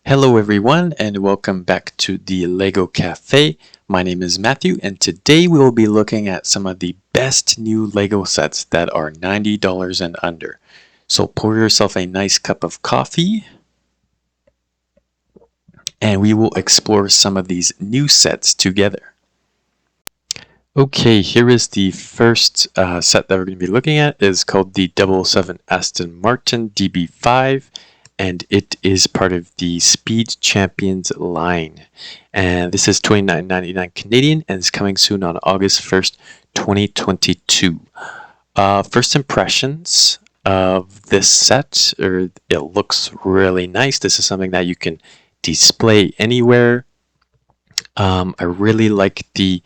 Hello everyone and welcome back to the Lego Cafe. My name is Matthew and today we will be looking at some of the best new Lego sets that are $90 and under. So pour yourself a nice cup of coffee and we will explore some of these new sets together. Okay, here is the first set that we're going to be looking at. It is called the 007 Aston Martin DB5. And it is part of the Speed Champions line. And this is $29.99 Canadian and is coming soon on August 1st, 2022. First impressions of this set, it looks really nice. This is something that you can display anywhere. I really like the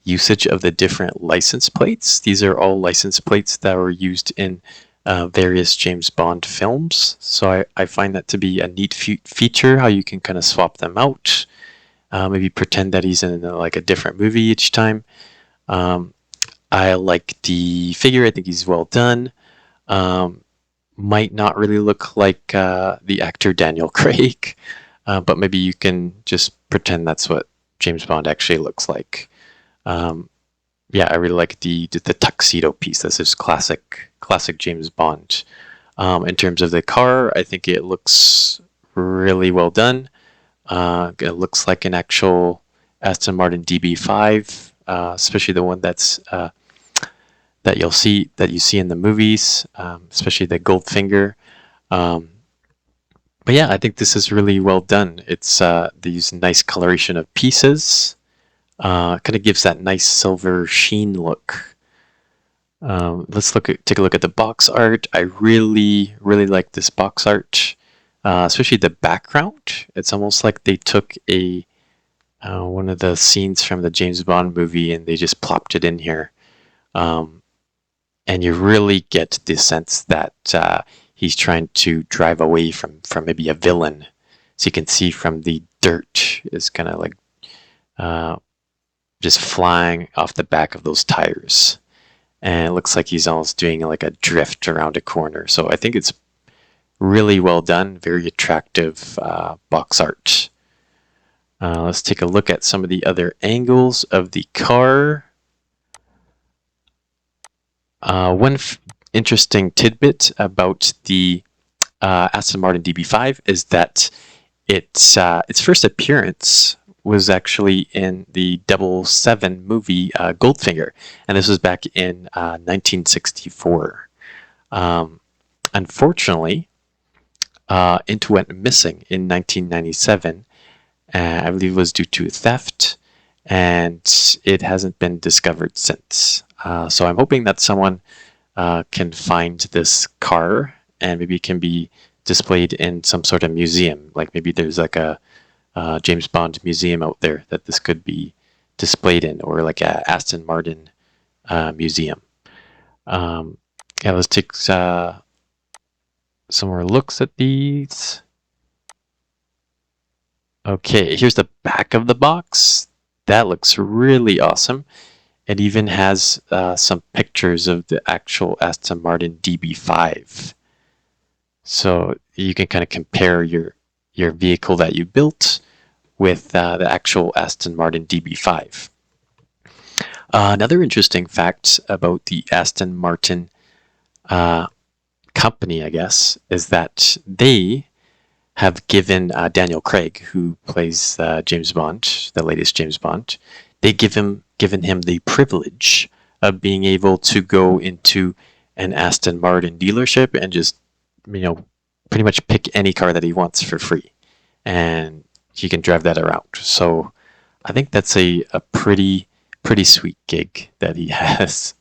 usage of the different license plates. These are all license plates that were used in various James Bond films. So I find that to be a neat feature, how you can kind of swap them out. Maybe pretend that he's in like a different movie each time. I like the figure. I think he's well done. Might not really look like the actor Daniel Craig, but maybe you can just pretend that's what James Bond actually looks like. Yeah, I really like the tuxedo piece. This is classic James Bond. In terms of the car, I think it looks really well done. It looks like an actual Aston Martin DB5, especially the one that's that you see in the movies, especially the Goldfinger. But yeah, I think this is really well done. It's these nice coloration of pieces. Kind of gives that nice silver sheen look. Let's take a look at the box art. I really like this box art, especially the background. It's almost like they took a one of the scenes from the James Bond movie and they just plopped it in here, and you really get the sense that he's trying to drive away from maybe a villain. So you can see from the dirt is kind of like just flying off the back of those tires. And it looks like he's almost doing like a drift around a corner. So I think it's really well done, very attractive box art. Let's take a look at some of the other angles of the car. One interesting tidbit about the Aston Martin DB5 is that its first appearance was actually in the 007 movie Goldfinger, and this was back in 1964. Unfortunately, it went missing in 1997. I believe it was due to theft, and it hasn't been discovered since. So I'm hoping that someone can find this car and maybe it can be displayed in some sort of museum. Like maybe there's like a James Bond museum out there that this could be displayed in, or like a Aston Martin museum. Yeah, let's take some more looks at these. Okay, here's the back of the box. That looks really awesome. It even has some pictures of the actual Aston Martin DB5. So you can kind of compare your vehicle that you built with the actual Aston Martin DB5. Another interesting fact about the Aston Martin company, I guess, is that they have given Daniel Craig, who plays James Bond, the latest James Bond, they given him the privilege of being able to go into an Aston Martin dealership and just, pretty much pick any car that he wants for free. And he can drive that around. So I think that's a pretty sweet gig that he has.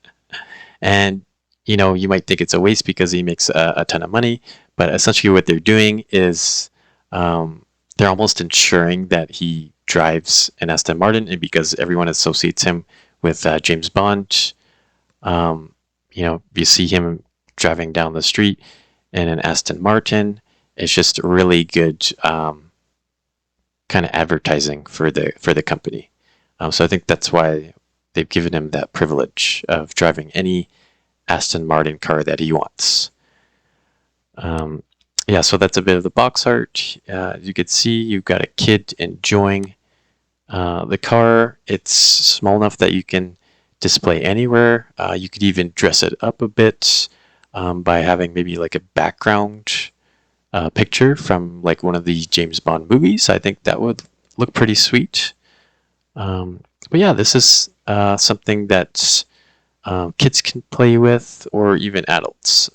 And you might think it's a waste because he makes a ton of money, but essentially what they're doing is they're almost ensuring that he drives an Aston Martin, and because everyone associates him with James Bond, you see him driving down the street in an Aston Martin. It's just really good kind of advertising for the company. So I think that's why they've given him that privilege of driving any Aston Martin car that he wants. Yeah, so that's a bit of the box art. You could see you've got a kid enjoying the car. It's small enough that you can display anywhere. You could even dress it up a bit by having maybe like a background picture from like one of the James Bond movies. I think that would look pretty sweet. But yeah, this is something that kids can play with, or even adults,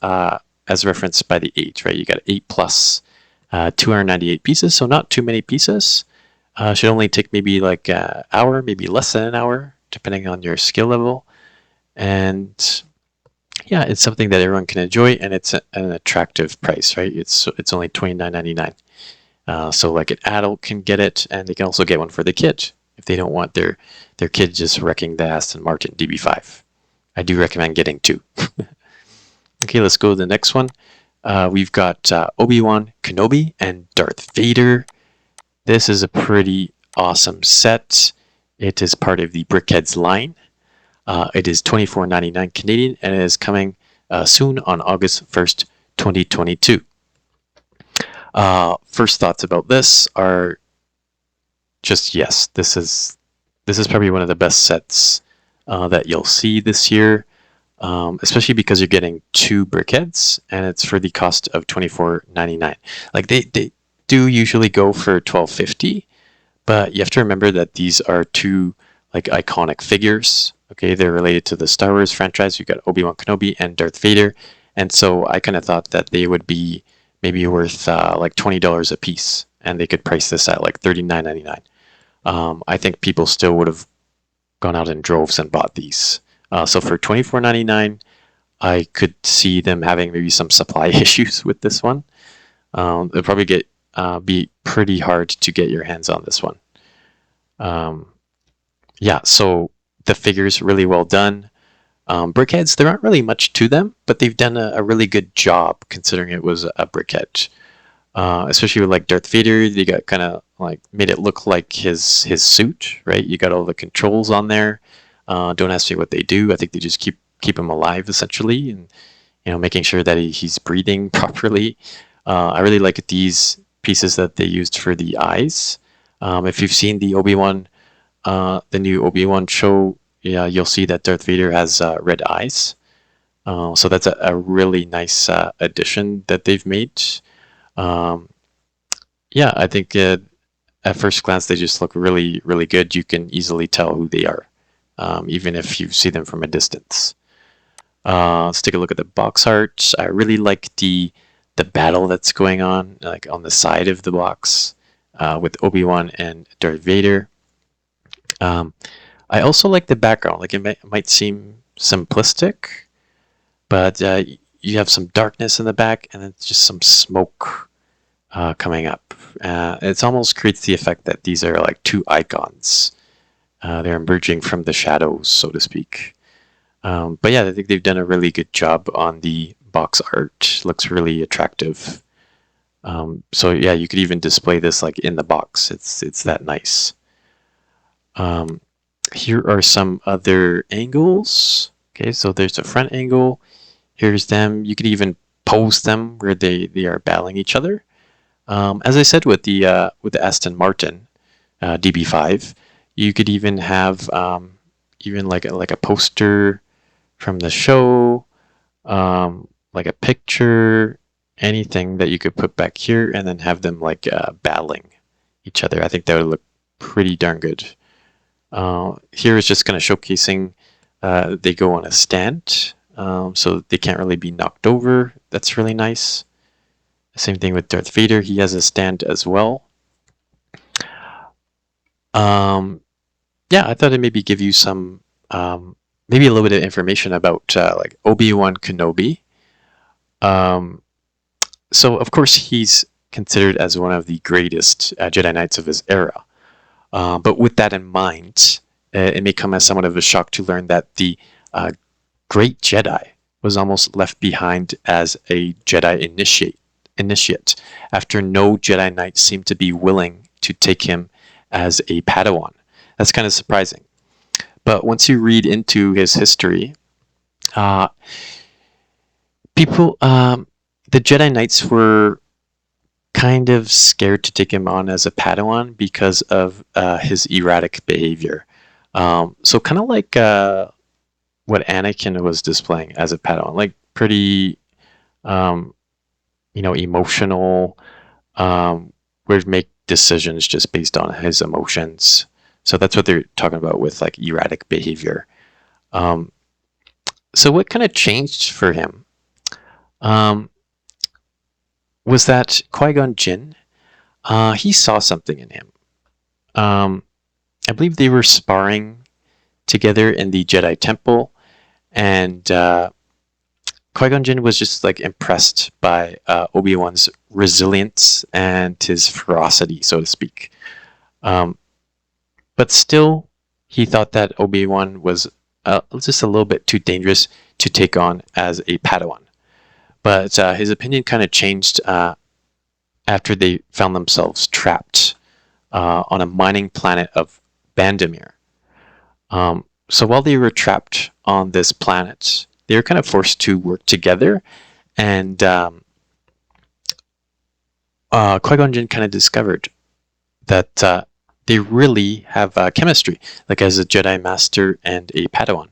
as referenced by the age, right? You got 8 plus, 298 pieces, so not too many pieces. Should only take maybe like an hour, maybe less than an hour, depending on your skill level. And yeah, it's something that everyone can enjoy, and it's an attractive price, right? It's only $29.99. So like an adult can get it, and they can also get one for the kid if they don't want their kid just wrecking the Aston Martin DB5. I do recommend getting two. Okay, let's go to the next one. We've got Obi-Wan Kenobi and Darth Vader. This is a pretty awesome set. It is part of the Brickheads line. It is $24.99 Canadian, and it is coming soon on August 1st, 2022. First thoughts about this are just yes, this is probably one of the best sets that you'll see this year, especially because you're getting 2 Brickheads, and it's for the cost of $24.99. Like they do usually go for $12.50, but you have to remember that these are 2 like iconic figures. Okay, they're related to the Star Wars franchise. You've got Obi-Wan Kenobi and Darth Vader, and so I kind of thought that they would be maybe worth like $20 a piece, and they could price this at like $39.99. I think people still would have gone out in droves and bought these. So for $24.99, I could see them having maybe some supply issues with this one. It'll probably be pretty hard to get your hands on this one. Yeah, so the figure's really well done. Brickheads, there aren't really much to them, but they've done a really good job considering it was a brickhead. Especially with like Darth Vader, they got kind of like made it look like his suit, right? You got all the controls on there. Don't ask me what they do. I think they just keep him alive essentially, and making sure that he's breathing properly. I really like these pieces that they used for the eyes. If you've seen the the new Obi-Wan show, yeah, you'll see that Darth Vader has red eyes. So that's a really nice addition that they've made. Yeah, I think at first glance they just look really, really good. You can easily tell who they are, even if you see them from a distance. Let's take a look at the box art. I really like the battle that's going on, like on the side of the box, with Obi-Wan and Darth Vader. I also like the background. Like it might seem simplistic, but you have some darkness in the back, and it's just some smoke coming up. It almost creates the effect that these are like 2 icons. They're emerging from the shadows, so to speak. But yeah, I think they've done a really good job on the box art. Looks really attractive. So yeah, you could even display this like in the box. It's that nice. Here are some other angles. Okay, so there's a front angle. Here's them. You could even pose them where they are battling each other. As I said with the Aston Martin DB5, you could even have even like a poster from the show, like a picture, anything that you could put back here, and then have them like battling each other. I think that would look pretty darn good. Here is just kind of showcasing they go on a stand, so they can't really be knocked over. That's really nice. Same thing with Darth Vader. He has a stand as well. Yeah, I thought I'd maybe give you some, maybe a little bit of information about like Obi-Wan Kenobi. So of course he's considered as one of the greatest Jedi Knights of his era. But with that in mind, it may come as somewhat of a shock to learn that the Great Jedi was almost left behind as a Jedi initiate after no Jedi Knight seemed to be willing to take him as a Padawan. That's kind of surprising. But once you read into his history, the Jedi Knights were kind of scared to take him on as a Padawan because of his erratic behavior. So kind of like what Anakin was displaying as a Padawan, like pretty, emotional, would make decisions just based on his emotions. So that's what they're talking about with like erratic behavior. So what kind of changed for him was that Qui-Gon Jinn, he saw something in him. I believe they were sparring together in the Jedi Temple, and Qui-Gon Jinn was just like impressed by Obi-Wan's resilience and his ferocity, so to speak. But still, he thought that Obi-Wan was just a little bit too dangerous to take on as a Padawan. But his opinion kind of changed after they found themselves trapped on a mining planet of Bandamir. So while they were trapped on this planet, they were kind of forced to work together, and Qui-Gon Jinn kind of discovered that they really have chemistry, like as a Jedi Master and a Padawan.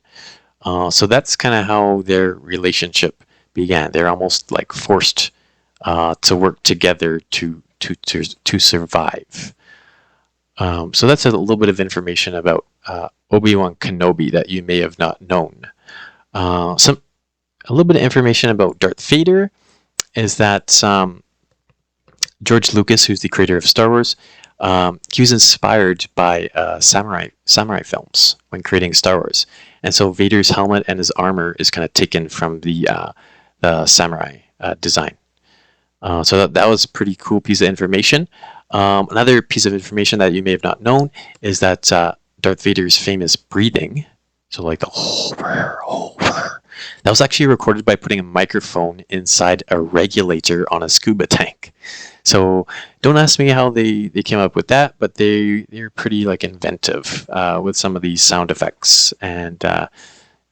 So that's kind of how their relationship began. They're almost like forced to work together to survive. So that's a little bit of information about Obi-Wan Kenobi that you may have not known. A little bit of information about Darth Vader is that George Lucas, who's the creator of Star Wars, he was inspired by samurai films when creating Star Wars, and so Vader's helmet and his armor is kind of taken from the samurai design. So that was a pretty cool piece of information. Another piece of information that you may have not known is that Darth Vader's famous breathing, so like the that was actually recorded by putting a microphone inside a regulator on a scuba tank. So don't ask me how they came up with that, but they're pretty like inventive with some of these sound effects, and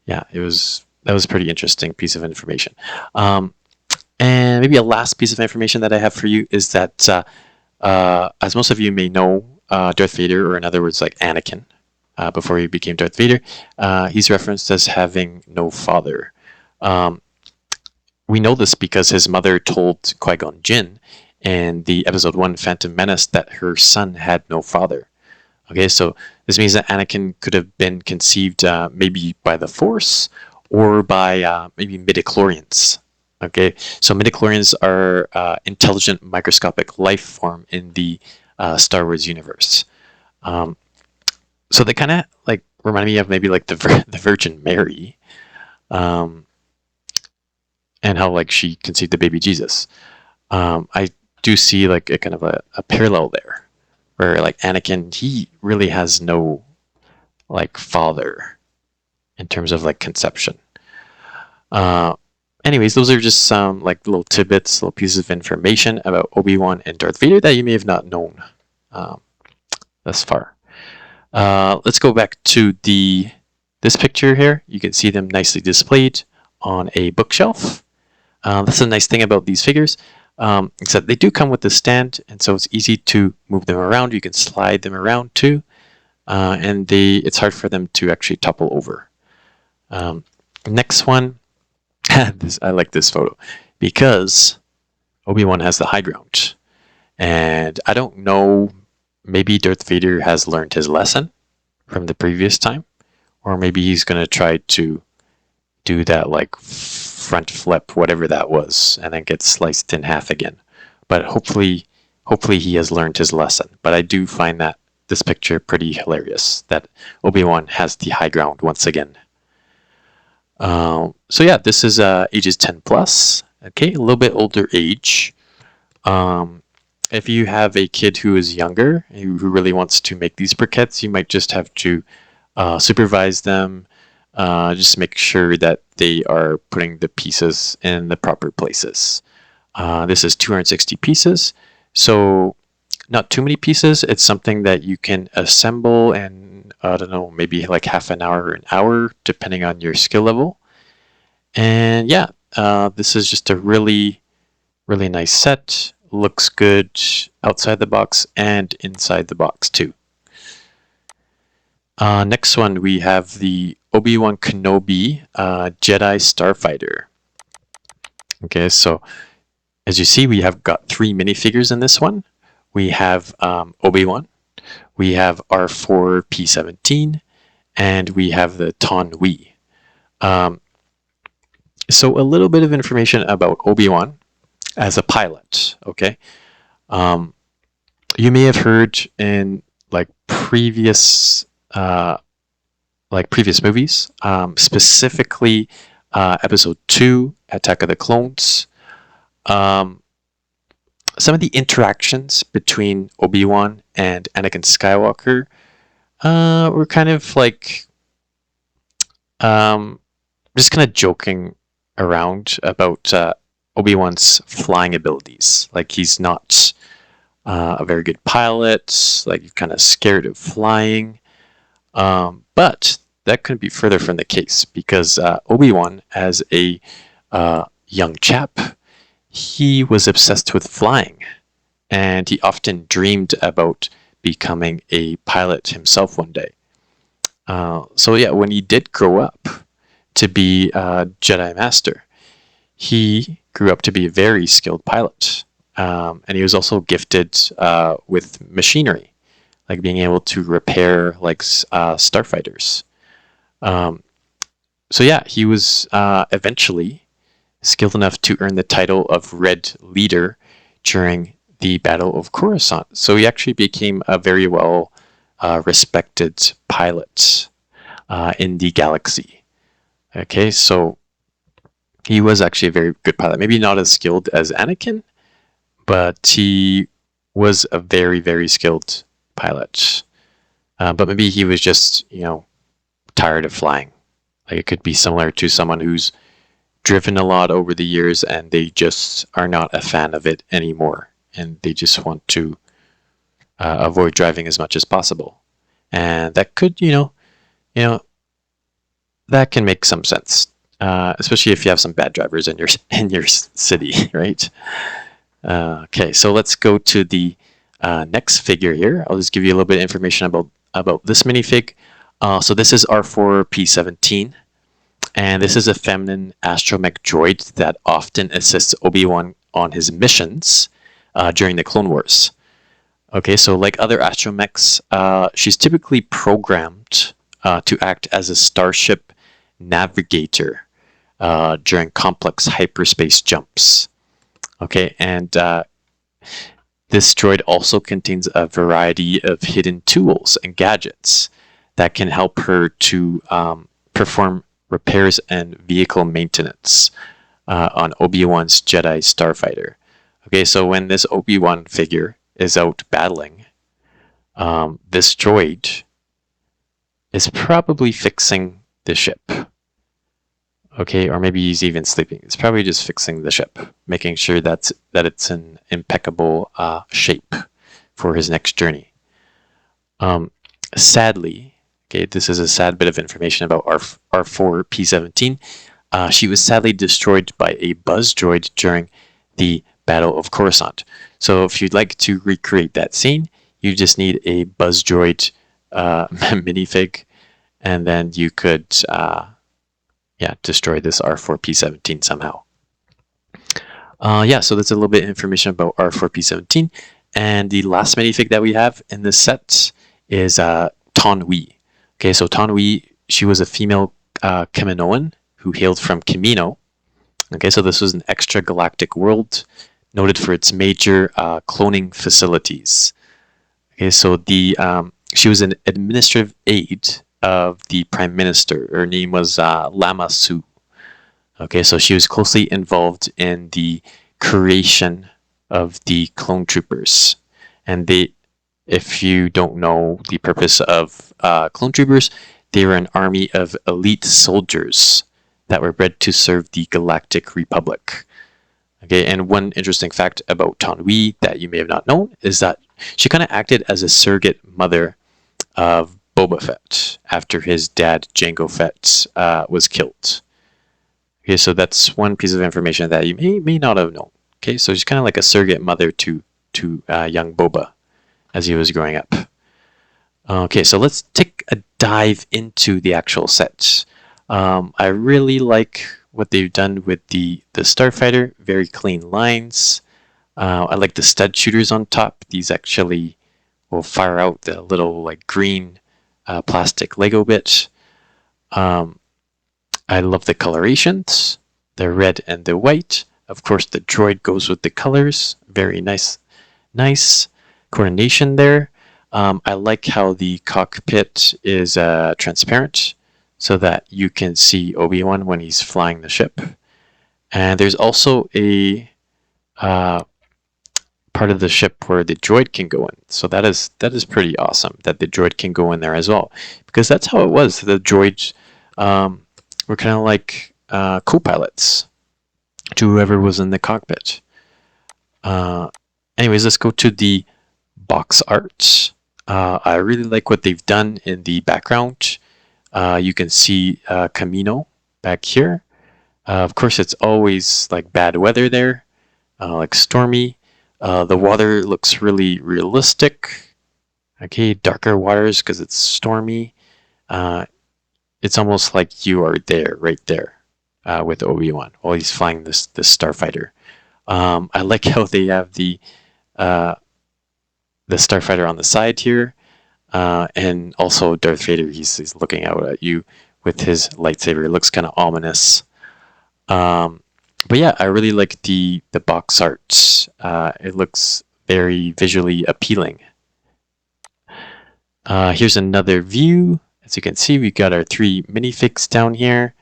yeah, that was a pretty interesting piece of information. And maybe a last piece of information that I have for you is that as most of you may know, Darth Vader, or in other words, like Anakin, before he became Darth Vader, he's referenced as having no father. We know this because his mother told Qui-Gon Jinn in the Episode 1 Phantom Menace that her son had no father. Okay, so this means that Anakin could have been conceived maybe by the Force or by maybe midichlorians. Okay, so midichlorians are intelligent microscopic life form in the Star Wars universe. So they kind of like remind me of maybe like the Virgin Mary, and how like she conceived the baby Jesus. I do see like a kind of a parallel there, where like Anakin, he really has no like father in terms of like conception. Anyways, those are just some like little tidbits, little pieces of information about Obi-Wan and Darth Vader that you may have not known thus far. Let's go back to this picture here. You can see them nicely displayed on a bookshelf. That's a nice thing about these figures, except they do come with a stand, and so it's easy to move them around. You can slide them around too, and it's hard for them to actually topple over. Next one. I like this photo because Obi-Wan has the high ground, and I don't know, maybe Darth Vader has learned his lesson from the previous time, or maybe he's going to try to do that like front flip, whatever that was, and then get sliced in half again. But hopefully he has learned his lesson. But I do find that this picture pretty hilarious, that Obi-Wan has the high ground once again. So yeah, this is ages 10 plus. Okay, a little bit older age. If you have a kid who is younger, who really wants to make these briquettes, you might just have to supervise them, just make sure that they are putting the pieces in the proper places. This is 260 pieces, so not too many pieces. It's something that you can assemble in, I don't know, maybe like half an hour or an hour, depending on your skill level. And yeah, this is just a really, really nice set looks good outside the box and inside the box too. Next one, we have the Obi-Wan Kenobi Jedi Starfighter. Okay, so as you see, we have got 3 minifigures in this one. We have Obi-Wan, we have R4-P17, and we have the Taun We. So a little bit of information about Obi-Wan as a pilot, okay? You may have heard in previous movies, specifically Episode 2, Attack of the Clones. Some of the interactions between Obi-Wan and Anakin Skywalker were kind of just kind of joking around about Obi-Wan's flying abilities. Like, he's not a very good pilot, like he's kind of scared of flying. But that couldn't be further from the case, because Obi-Wan, as a young chap, he was obsessed with flying, and he often dreamed about becoming a pilot himself one day. So yeah, when he did grow up to be a Jedi Master, he grew up to be a very skilled pilot. And he was also gifted with machinery, like being able to repair starfighters. So yeah, he was eventually skilled enough to earn the title of Red Leader during the Battle of Coruscant. So he actually became a very well respected pilot in the galaxy. Okay, so he was actually a very good pilot. Maybe not as skilled as Anakin, but he was a very, very skilled pilot. But maybe he was just, tired of flying. Like, it could be similar to someone who's driven a lot over the years and they just are not a fan of it anymore, and they just want to avoid driving as much as possible. And that could, that can make some sense, especially if you have some bad drivers in your city, right? Okay, so let's go to the next figure here. I'll just give you a little bit of information about this minifig. So this is R4-P17, and this is a feminine astromech droid that often assists Obi-Wan on his missions during the Clone Wars. Okay, so like other astromechs, she's typically programmed to act as a starship navigator during complex hyperspace jumps. Okay, and this droid also contains a variety of hidden tools and gadgets that can help her to perform repairs and vehicle maintenance on Obi-Wan's Jedi Starfighter. Okay, so when this Obi-Wan figure is out battling, this droid is probably fixing the ship. Okay, or maybe he's even sleeping. It's probably just fixing the ship, making sure that it's in impeccable shape for his next journey. Sadly, okay, this is a sad bit of information about R4-P17. She was sadly destroyed by a buzz droid during the Battle of Coruscant. So if you'd like to recreate that scene, you just need a buzz droid minifig, and then you could destroy this R4-P17 somehow. So that's a little bit of information about R4-P17. And the last minifig that we have in this set is Taun We. Okay, so Taun We, she was a female Kaminoan who hailed from Kamino. Okay, so this was an extragalactic world noted for its major cloning facilities. Okay, so she was an administrative aide of the Prime Minister. Her name was Lama Su. Okay, so she was closely involved in the creation of the clone troopers. And if you don't know the purpose of clone troopers, they were an army of elite soldiers that were bred to serve the Galactic Republic. Okay, and one interesting fact about Taun We that you may have not known is that she kind of acted as a surrogate mother of Boba Fett after his dad, Jango Fett, was killed. Okay, so that's one piece of information that you may not have known. Okay, so she's kind of like a surrogate mother to young Boba as he was growing up. Okay, so let's take a dive into the actual sets. I really like what they've done with the Starfighter. Very clean lines. I like the stud shooters on top. These actually will fire out the little like green plastic Lego bit. I love the colorations, the red and the white. Of course, the droid goes with the colors. Very nice coordination there. I like how the cockpit is transparent so that you can see Obi-Wan when he's flying the ship. And there's also a part of the ship where the droid can go in. So that is pretty awesome that the droid can go in there as well, because that's how it was. The droids were kind of like co-pilots to whoever was in the cockpit. Anyways, let's go to the box art. I really like what they've done in the background. You can see Kamino back here. Of course, it's always like bad weather there, like stormy. The water looks really realistic. Okay, darker waters because it's stormy. It's almost like you are there, right there, with Obi-Wan while he's flying this starfighter. I like how they have the starfighter on the side here, and also Darth Vader. He's looking out at you with his lightsaber. It looks kind of ominous. But yeah, I really like the box art. It looks very visually appealing. Here's another view. As you can see, we got our 3 minifigs down here.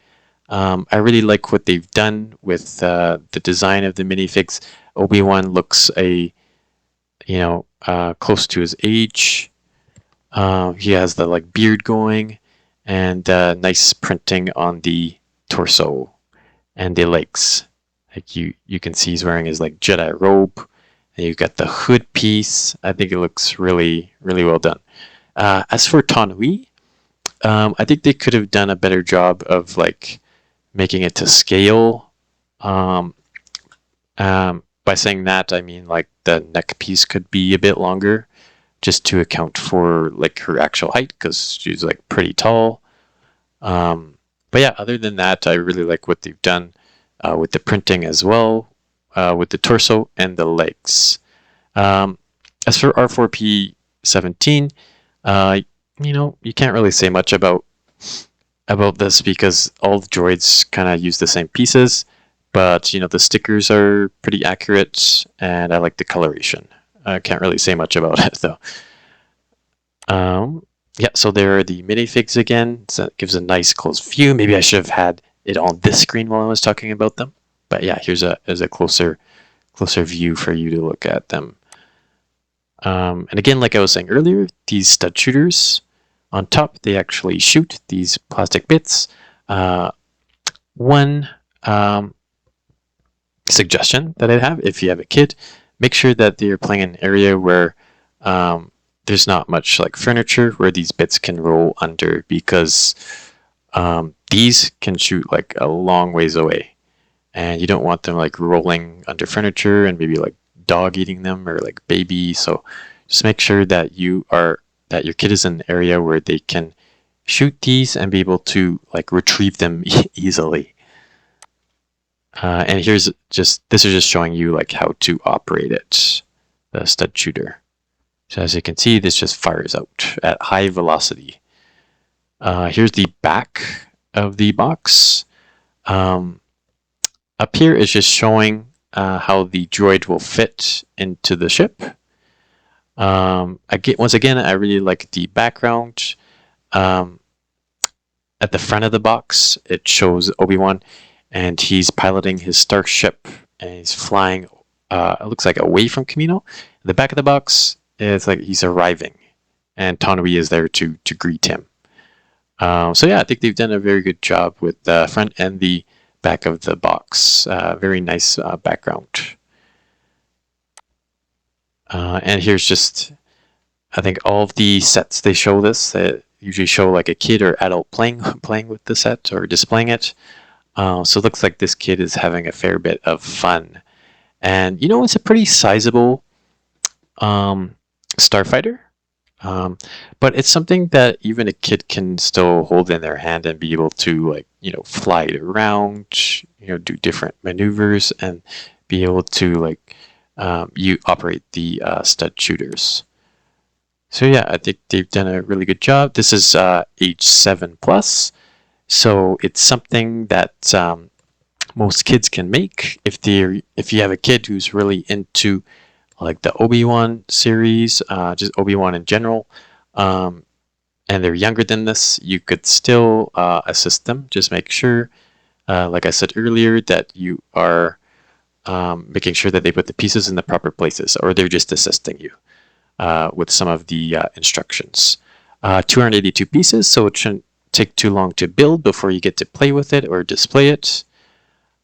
I really like what they've done with the design of the minifigs. Obi-Wan looks close to his age. He has the like beard going, and nice printing on the torso and the legs. Like you can see he's wearing his like Jedi robe, and you've got the hood piece. I think it looks really well done. As for Taun We, I think they could have done a better job of like making it to scale. By saying that, I mean like the neck piece could be a bit longer, just to account for like her actual height, because she's like pretty tall. But yeah, other than that, I really like what they've done with the printing as well, with the torso and the legs. As for R4P17, you can't really say much about this because all the droids kind of use the same pieces, but the stickers are pretty accurate, and I like the coloration. I can't really say much about it though. Yeah, so there are the minifigs again. So it gives a nice close view. Maybe I should have had it on this screen while I was talking about them. But yeah, here's a closer view for you to look at them. And again, like I was saying earlier, these stud shooters on top, they actually shoot these plastic bits. One suggestion that I have, if you have a kid, make sure that they're playing in an area where there's not much like furniture where these bits can roll under, because these can shoot like a long ways away, and you don't want them like rolling under furniture and maybe like dog eating them or like baby. So just make sure that your kid is in an area where they can shoot these and be able to like retrieve them easily. And this is just showing you like how to operate it, the stud shooter. So as you can see, this just fires out at high velocity. Here's the back of the box. Up here is just showing how the droid will fit into the ship. Once again, I really like the background. At the front of the box, it shows Obi-Wan, and he's piloting his starship, and he's flying, it looks like away from Kamino. In the back of the box, it's like he's arriving, and Taun We is there to greet him. So yeah, I think they've done a very good job with the front and the back of the box. Very nice background. And here's just, I think all of the sets they show this, they usually show like a kid or adult playing with the set or displaying it. So it looks like this kid is having a fair bit of fun. And you know, it's a pretty sizable starfighter. But it's something that even a kid can still hold in their hand and be able to, like, you know, fly it around, you know, do different maneuvers and be able to, like, you operate the stud shooters. So yeah, I think they've done a really good job. This is age 7 plus, so it's something that most kids can make. If you have a kid who's really into like the Obi-Wan series, just Obi-Wan in general, and they're younger than this, you could still assist them. Just make sure, like I said earlier, that you are making sure that they put the pieces in the proper places, or they're just assisting you with some of the instructions. 282 pieces, so it shouldn't take too long to build before you get to play with it or display it.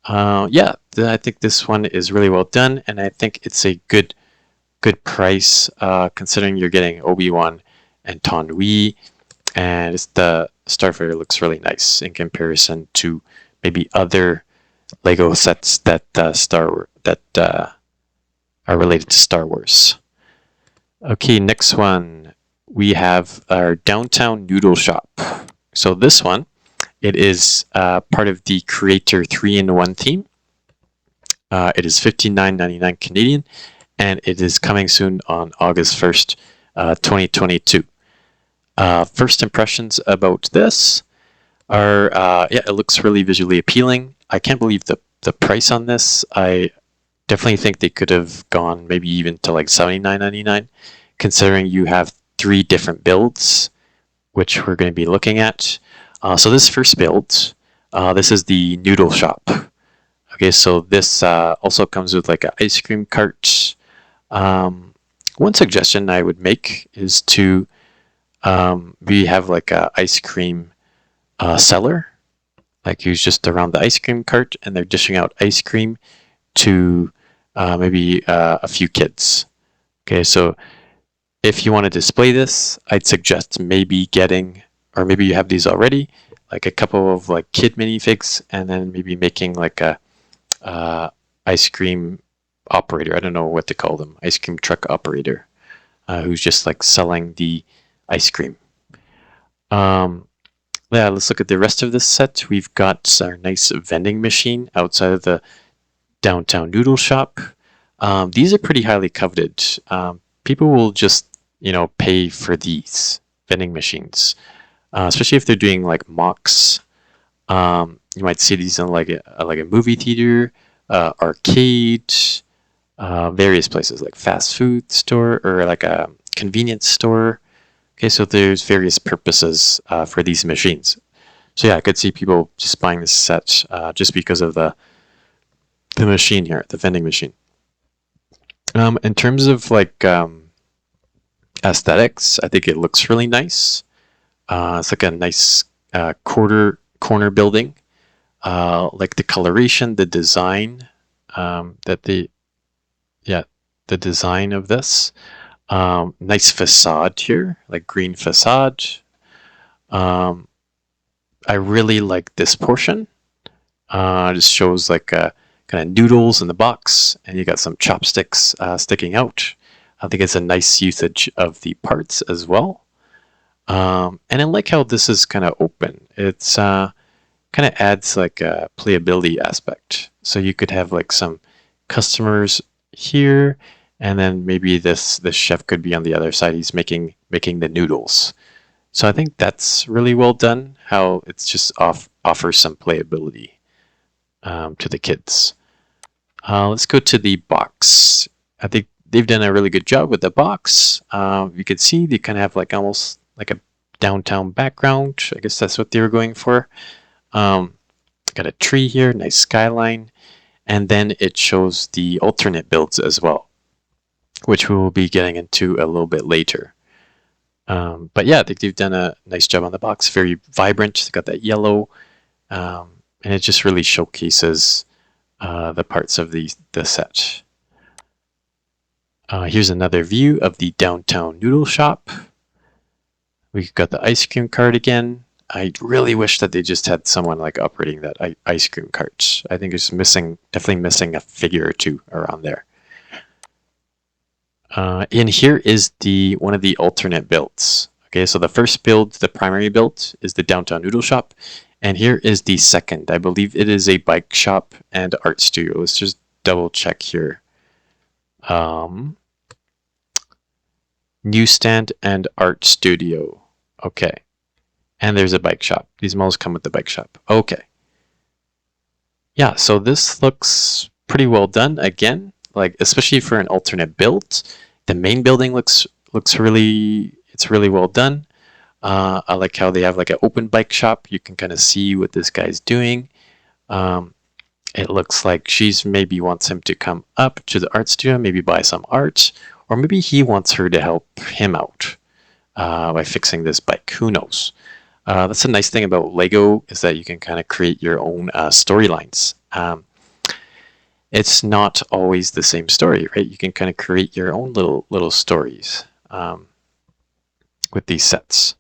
Yeah, I think this one is really well done, and I think it's a good price considering you're getting Obi-Wan and Taun We, and the Starfighter looks really nice in comparison to maybe other Lego sets that are related to Star Wars. Okay, next one we have our Downtown Noodle Shop. So this one, it is part of the Creator 3-in-1 theme. It is $59.99 Canadian, and it is coming soon on August 1st, 2022. First impressions about this are, yeah, it looks really visually appealing. I can't believe the price on this. I definitely think they could have gone maybe even to like $79.99, considering you have 3 different builds, which we're going to be looking at. So this first build, this is the Noodle Shop. Okay, so this also comes with like an ice cream cart. One suggestion I would make is to we have like a ice cream seller, like who's just around the ice cream cart, and they're dishing out ice cream to maybe a few kids. Okay, so if you want to display this, I'd suggest maybe getting, or maybe you have these already, like a couple of like kid minifigs, and then maybe making like a ice cream operator. I don't know what to call them. Ice cream truck operator, who's just like selling the ice cream. Yeah, let's look at the rest of this set. We've got our nice vending machine outside of the Downtown Noodle Shop. These are pretty highly coveted. People will just, you know, pay for these vending machines, especially if they're doing like mocks. You might see these in like a movie theater, arcade, various places like fast food store or like a convenience store. Okay, so there's various purposes for these machines. So yeah, I could see people just buying this set just because of the machine here, the vending machine. In terms of like aesthetics, I think it looks really nice. It's like a nice corner building. Like the coloration, the design, the design of this. Nice facade here, like green facade. I really like this portion. It just shows like kind of noodles in the box, and you got some chopsticks sticking out. I think it's a nice usage of the parts as well. And I like how this is kind of open. It's kind of adds like a playability aspect. So you could have like some customers here, and then maybe this chef could be on the other side. He's making the noodles. So I think that's really well done. How it's just offers some playability to the kids. Let's go to the box. I think they've done a really good job with the box. You can see they kind of have like almost like a downtown background. I guess that's what they were going for. Got a tree here, nice skyline, and then it shows the alternate builds as well, which we will be getting into a little bit later. But yeah, I think they've done a nice job on the box. Very vibrant. It's got that yellow, and it just really showcases the parts of the set. Here's another view of the Downtown Noodle Shop. We've got the ice cream cart again. I really wish that they just had someone like operating that ice cream cart. I think it's definitely missing a figure or two around there. In here is one of the alternate builds. Okay, so the first build, the primary build, is the Downtown Noodle Shop, and here is the second. I believe it is a bike shop and art studio. Let's just double check here. Newsstand and art studio. Okay, and there's a bike shop. These malls come with the bike shop. Okay. Yeah, so this looks pretty well done. Again, like especially for an alternate build, the main building looks really well done. I like how they have like an open bike shop. You can kind of see what this guy's doing. It looks like she's maybe wants him to come up to the art studio, maybe buy some art, or maybe he wants her to help him out by fixing this bike. Who knows? That's a nice thing about Lego, is that you can kind of create your own storylines. It's not always the same story, right? You can kind of create your own little stories with these sets.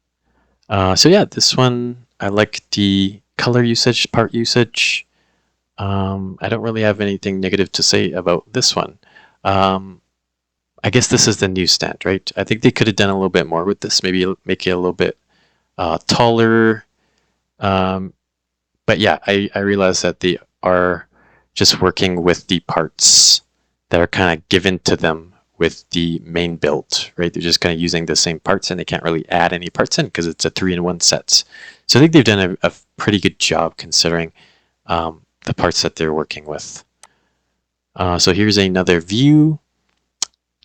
So yeah, this one, I like the color usage, part usage. I don't really have anything negative to say about this one. I guess this is the newsstand, right? I think they could have done a little bit more with this, maybe make it a little bit taller. But yeah, I realize that they are just working with the parts that are kind of given to them with the main build, right? They're just kind of using the same parts and they can't really add any parts in because it's a 3-in-1 set. So I think they've done a pretty good job considering the parts that they're working with. So here's another view.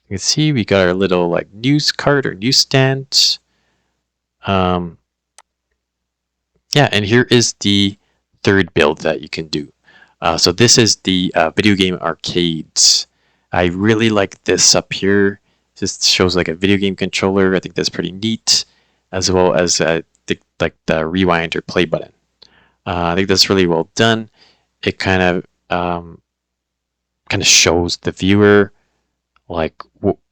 You can see we got our little like news cart or newsstand. Yeah, and here is the third build that you can do. So this is the video game arcades. I really like this up here. Just shows like a video game controller. I think that's pretty neat, as well as like the rewind or play button. I think that's really well done. It kind of shows the viewer like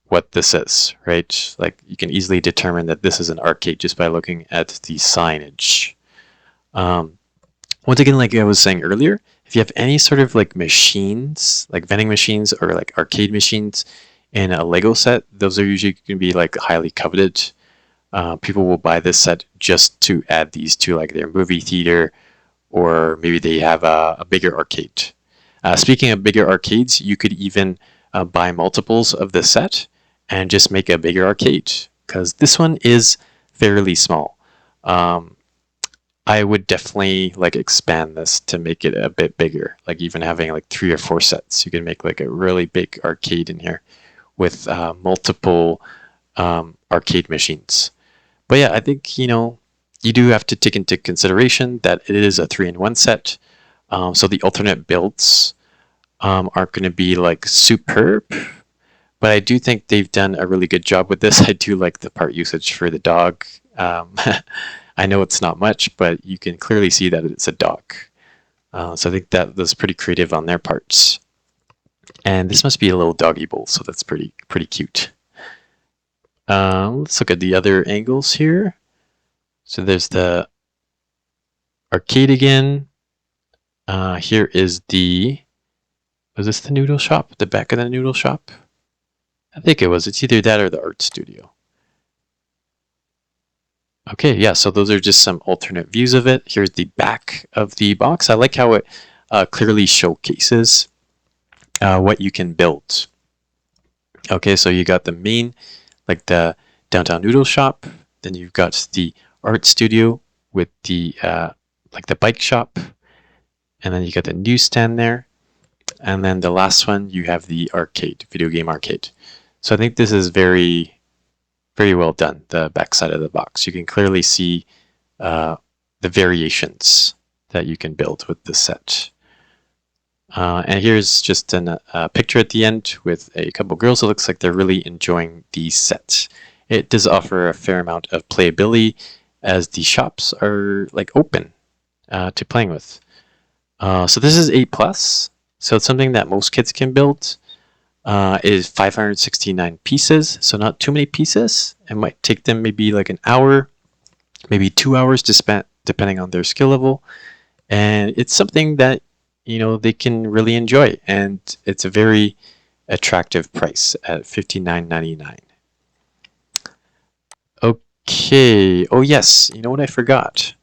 what this is, right? Like you can easily determine that this is an arcade just by looking at the signage. Once again, like I was saying earlier, if you have any sort of like machines, like vending machines or like arcade machines in a Lego set, those are usually going to be like highly coveted. People will buy this set just to add these to like their movie theater, or maybe they have a bigger arcade. Speaking of bigger arcades, you could even buy multiples of this set and just make a bigger arcade, because this one is fairly small. I would definitely like expand this to make it a bit bigger, like even having like 3 or 4 sets. You can make like a really big arcade in here with multiple arcade machines. But yeah, I think, you know, you do have to take into consideration that it is a 3-in-1 set. So the alternate builds aren't going to be like superb, but I do think they've done a really good job with this. I do like the part usage for the dog. I know it's not much, but you can clearly see that it's a dog. So I think that was pretty creative on their parts. And this must be a little doggy bowl, so that's pretty cute. Let's look at the other angles here. So there's the arcade again. Here is was this the noodle shop? The back of the noodle shop? I think it was. It's either that or the art studio. Okay, yeah, so those are just some alternate views of it. Here's the back of the box. I like how it clearly showcases what you can build. Okay, so you got the main, like the Downtown Noodle Shop. Then you've got the art studio with the like the bike shop. And then you got the newsstand there. And then the last one, you have the arcade, video game arcade. So I think this is very well done, the back side of the box. You can clearly see the variations that you can build with the set. And here's just a picture at the end with a couple girls. It looks like they're really enjoying the set. It does offer a fair amount of playability, as the shops are like open to playing with. So this is 8+, so it's something that most kids can build. It is 569 pieces, so not too many pieces. It might take them maybe like an hour, maybe 2 hours to depending on their skill level. And it's something that, they can really enjoy. And it's a very attractive price at $59.99. Okay. Oh, yes. You know what I forgot?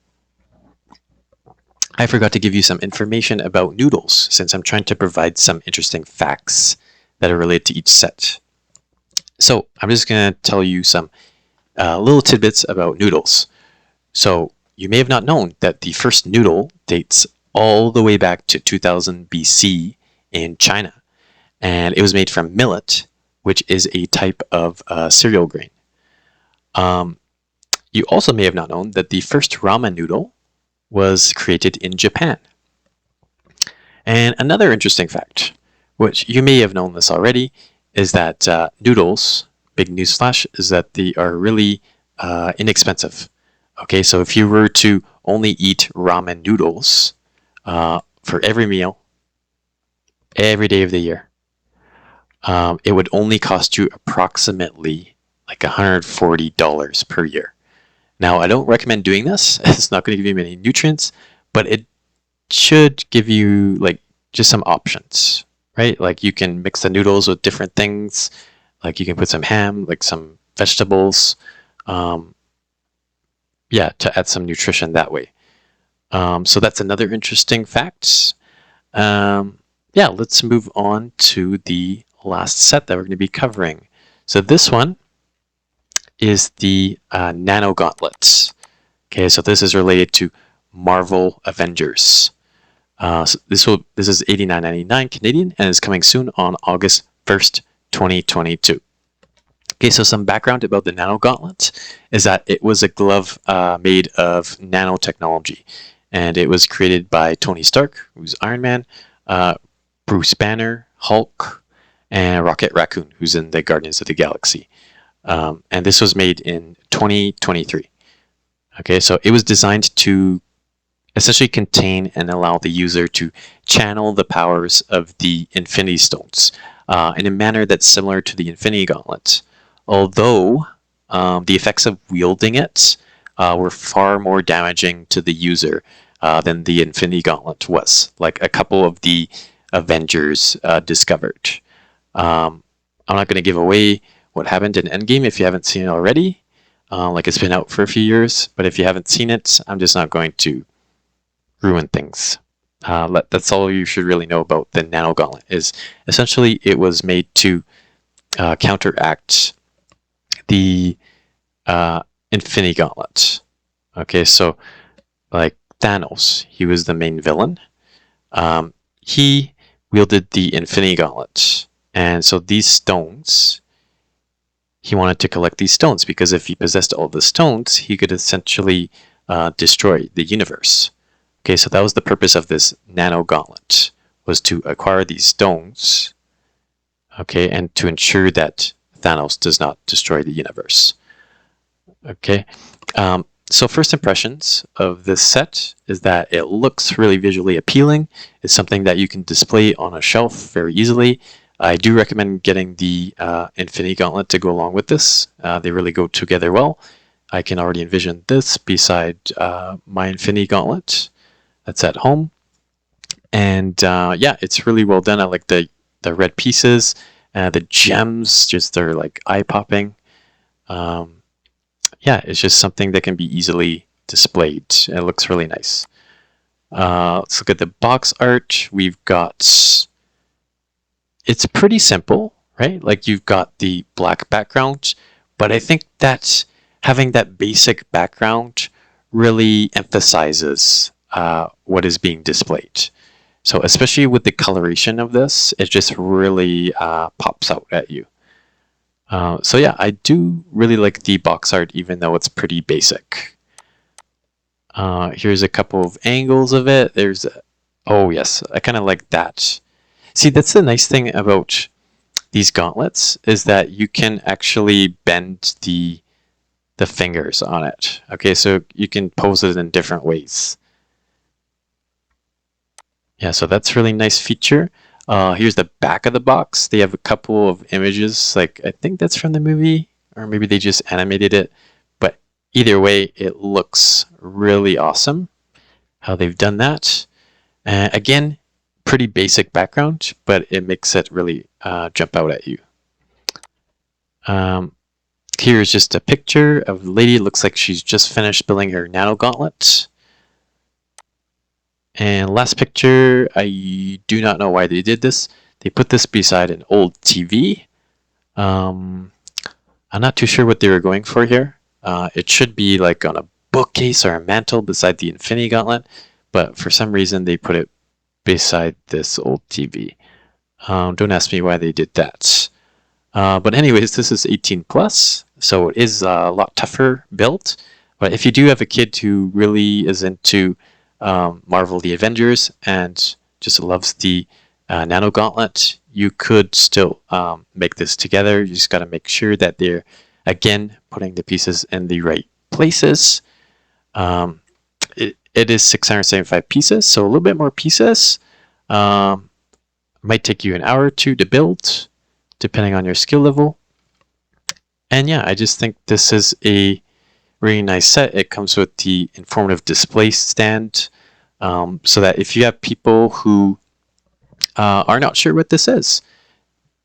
I forgot to give you some information about noodles, since I'm trying to provide some interesting facts that are related to each set. So I'm just going to tell you some little tidbits about noodles. So you may have not known that the first noodle dates all the way back to 2000 BC in China. And it was made from millet, which is a type of cereal grain. You also may have not known that the first ramen noodle was created in Japan. And another interesting fact, which you may have known this already, is that noodles, big newsflash, is that they are really inexpensive. Okay, so if you were to only eat ramen noodles for every meal, every day of the year, it would only cost you approximately like $140 per year. Now, I don't recommend doing this. It's not going to give you many nutrients, but it should give you like just some options, right? Like you can mix the noodles with different things. Like you can put some ham, like some vegetables. Yeah, to add some nutrition that way. So that's another interesting fact. Yeah, let's move on to the last set that we're going to be covering. So this one is the Nano Gauntlets. Okay, so this is related to Marvel Avengers. So this is $89.99 Canadian and is coming soon on August 1st, 2022. Okay, so some background about the Nano Gauntlet is that it was a glove made of nanotechnology, and it was created by Tony Stark, who's Iron Man, Bruce Banner, Hulk, and Rocket Raccoon, who's in the Guardians of the Galaxy. And this was made in 2023. Okay, so it was designed to essentially contain and allow the user to channel the powers of the Infinity Stones in a manner that's similar to the Infinity Gauntlet. Although the effects of wielding it were far more damaging to the user than the Infinity Gauntlet was, like a couple of the Avengers discovered. I'm not going to give away what happened in Endgame if you haven't seen it already. Like it's been out for a few years, but if you haven't seen it, I'm just not going to ruin things. That's all you should really know about the Nano Gauntlet. Is essentially it was made to counteract the Infinity Gauntlet. Okay, so like Thanos, he was the main villain. He wielded the Infinity Gauntlet, and so these stones, he wanted to collect these stones because if he possessed all the stones, he could essentially destroy the universe. Okay, so that was the purpose of this Nano Gauntlet, was to acquire these stones, okay, and to ensure that Thanos does not destroy the universe. Okay, so first impressions of this set is that it looks really visually appealing. It's something that you can display on a shelf very easily. I do recommend getting the Infinity Gauntlet to go along with this. They really go together well. I can already envision this beside my Infinity Gauntlet that's at home. And yeah, it's really well done. I like the red pieces, the gems, just they're like eye-popping. Yeah, it's just something that can be easily displayed. It looks really nice. Let's look at the box art. We've got... It's pretty simple, right? Like you've got the black background, but I think that having that basic background really emphasizes what is being displayed. So especially with the coloration of this, it just really pops out at you. So yeah, I do really like the box art, even though it's pretty basic. Here's a couple of angles of it. There's, oh yes, I kind of like that. See, that's the nice thing about these gauntlets, is that you can actually bend the fingers on it. Okay, so you can pose it in different ways. Yeah, so that's a really nice feature. Here's the back of the box. They have a couple of images, like I think that's from the movie, or maybe they just animated it. But Either way, it looks really awesome how they've done that. Again, pretty basic background, but it makes it really jump out at you. Here's just a picture of the lady. It looks like she's just finished building her nano gauntlet. And last picture, I do not know why they did this. They put this beside an old TV. I'm not too sure what they were going for here. It should be like on a bookcase or a mantle beside the Infinity Gauntlet, but for some reason they put it beside this old TV. Don't ask me why they did that. But anyways, this is 18 plus, so it is a lot tougher build. But if you do have a kid who really is into Marvel the Avengers and just loves the Nano Gauntlet, you could still make this together. You just got to make sure that they're, again, putting the pieces in the right places. It is 675 pieces, so a little bit more pieces. Might take you an hour or two to build, depending on your skill level. And yeah, I just think this is a really nice set. It comes with the informative display stand, so that if you have people who are not sure what this is,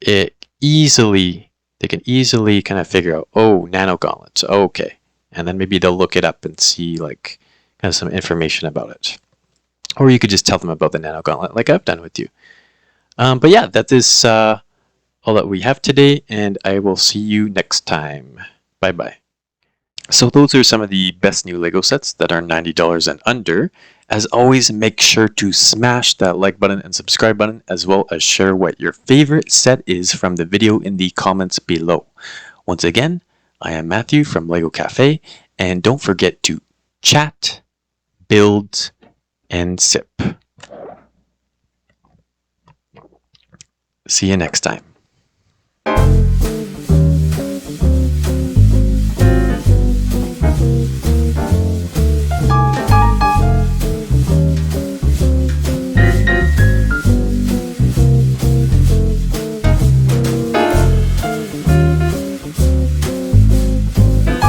they can easily kind of figure out, oh, nano gauntlets, okay, and then maybe they'll look it up and see like kind of some information about it. Or you could just tell them about the nano gauntlet, like I've done with you. But yeah, that is all that we have today, and I will see you next time. Bye bye. So those are some of the best new LEGO sets that are $90 and under. As always, make sure to smash that like button and subscribe button, as well as share what your favorite set is from the video in the comments below. Once again, I am Matthew from LEGO Cafe, and don't forget to chat, build, and sip. See you next time.